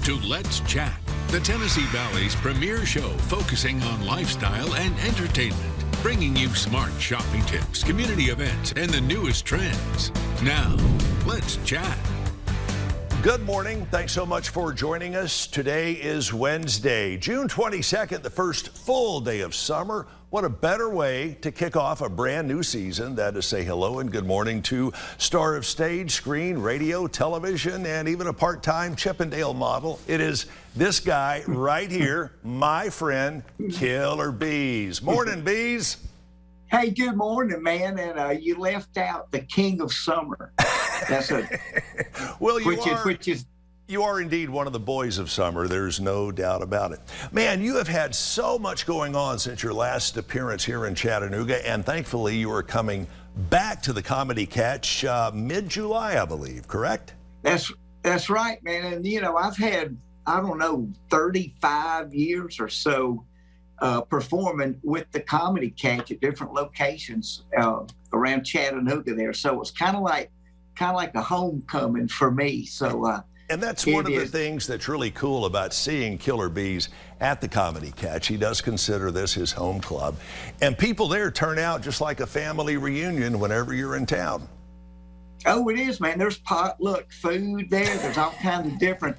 to Let's Chat, the Tennessee Valley's premier show focusing on lifestyle and entertainment, bringing you smart shopping tips, community events, and the newest trends. Now, let's chat. Good morning. Thanks so much for joining us. Today is Wednesday, June 22nd, the first full day of summer. What a better way to kick off a brand new season than to say hello and good morning to star of stage, screen, radio, television, and even a part-time Chippendale model. It is this guy right here, my friend, Killer Beaz. Morning, Beaz. Hey, good morning, man. And you left out the king of summer. That's a well, you are indeed one of the boys of summer. There's no doubt about it. Man, you have had so much going on since your last appearance here in Chattanooga, and thankfully you are coming back to the Comedy Catch mid-July, I believe, correct? That's right, man. And, you know, I've had, 35 years or so performing with the Comedy Catch at different locations around Chattanooga there. So it's kind of like a homecoming for me. So and that's one of the things that's really cool about seeing Killer Beaz at the Comedy Catch. He does consider this his home club, and people there turn out just like a family reunion whenever you're in town. Oh, it is, man. There's potluck food there. There's all kinds of different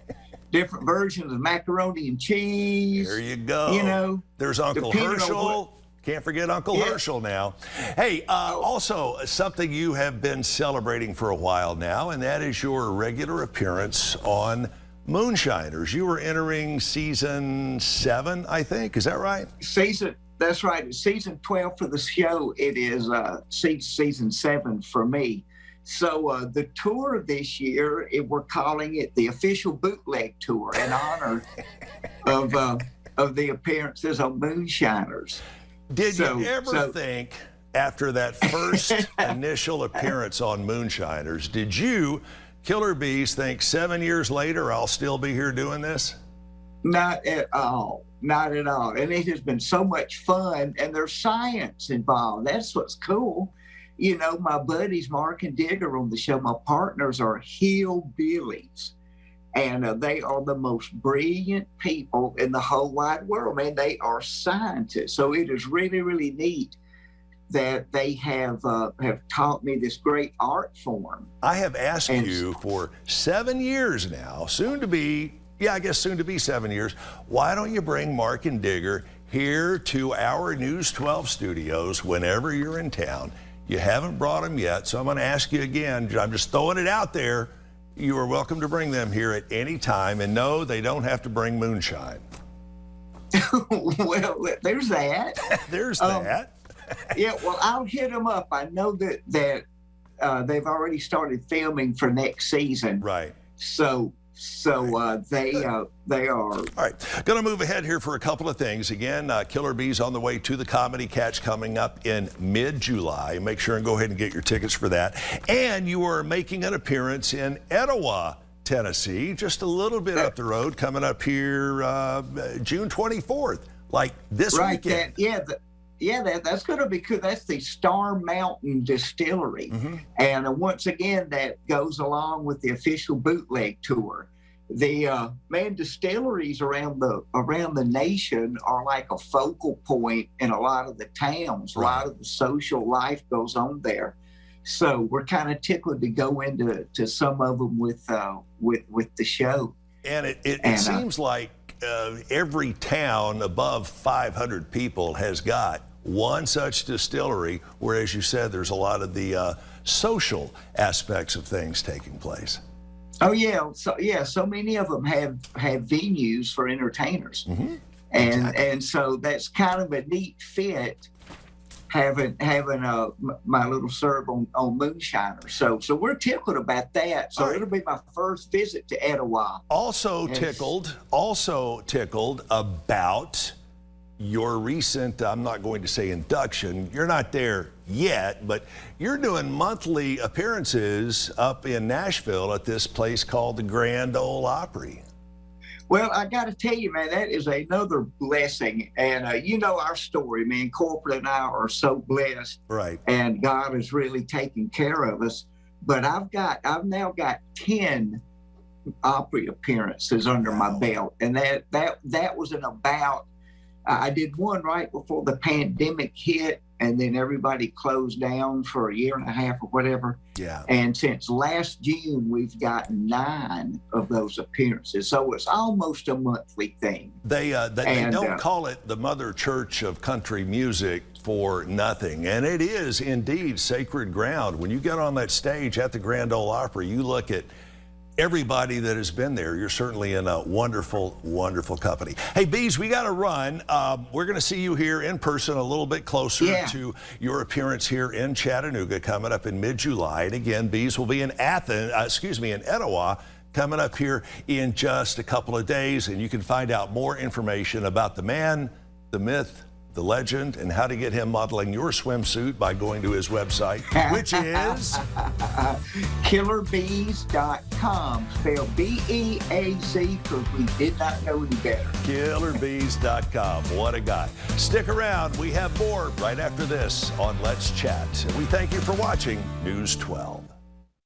versions of macaroni and cheese. There you go. You know, there's Uncle Herschel. Can't forget Uncle Herschel now. Hey, also something you have been celebrating for a while now, and that is your regular appearance on Moonshiners. You were entering season 7, I think. Is that right? That's right. It's season 12 for the show. It is season 7 for me. So the tour this year, we're calling it the official bootleg tour in honor of the appearances on Moonshiners. Did you ever think, after that first initial appearance on Moonshiners, did you, Killer Beaz, think 7 years later I'll still be here doing this? Not at all. Not at all. And it has been so much fun, and there's science involved. That's what's cool. You know, my buddies Mark and Digger on the show, my partners are hillbillies. And they are the most brilliant people in the whole wide world, man. They are scientists. So it is really, really neat that they have taught me this great art form. I have asked you for 7 years now, soon to be 7 years. Why don't you bring Mark and Digger here to our News 12 studios whenever you're in town? You haven't brought them yet, so I'm going to ask you again. I'm just throwing it out there. You are welcome to bring them here at any time, and no, they don't have to bring moonshine. Well, there's that. There's that. Yeah, well, I'll hit them up. I know that they've already started filming for next season. Right. So they are. All right, going to move ahead here for a couple of things. Again, Killer Beaz on the way to the Comedy Catch coming up in mid-July. Make sure and go ahead and get your tickets for that. And you are making an appearance in Etowah, Tennessee, just a little bit up the road, coming up here June 24th, like this weekend. That's going to be cool. That's the Star Mountain Distillery. Mm-hmm. And once again, that goes along with the official bootleg tour. The distilleries around the nation are like a focal point in a lot of the towns. Right. A lot of the social life goes on there. So we're kind of tickled to go into some of them with the show. And it seems like every town above 500 people has got one such distillery, where, as you said, there's a lot of the social aspects of things taking place. Oh yeah, so many of them have venues for entertainers, mm-hmm. and so that's kind of a neat fit. Having my little serve on Moonshiners. So we're tickled about that. So it'll be my first visit to Etowah. Also tickled about your recent, I'm not going to say induction, you're not there yet, but you're doing monthly appearances up in Nashville at this place called the Grand Ole Opry. Well, I got to tell you, man, that is another blessing. And you know our story, man. Corporate and I are so blessed. Right. And God has really taken care of us. But I've now got 10 Opry appearances under my belt, and that was an about. I did one right before the pandemic hit, and then everybody closed down for a year and a half or whatever. Yeah. And since last June, we've got 9 of those appearances. So it's almost a monthly thing. They don't call it the Mother Church of Country Music for nothing. And it is indeed sacred ground. When you get on that stage at the Grand Ole Opry, you look at everybody that has been there. You're certainly in a wonderful, wonderful company. Hey, Beaz, we got to run. We're going to see you here in person a little bit closer to your appearance here in Chattanooga coming up in mid-July. And again, Beaz will be in in Etowah coming up here in just a couple of days. And you can find out more information about the man, the myth, the legend, and how to get him modeling your swimsuit by going to his website, which is killerbeaz.com, spelled B-E-A-Z, because we did not know any better. killerbeaz.com. What a guy. Stick around. We have more right after this on Let's Chat. We thank you for watching News 12.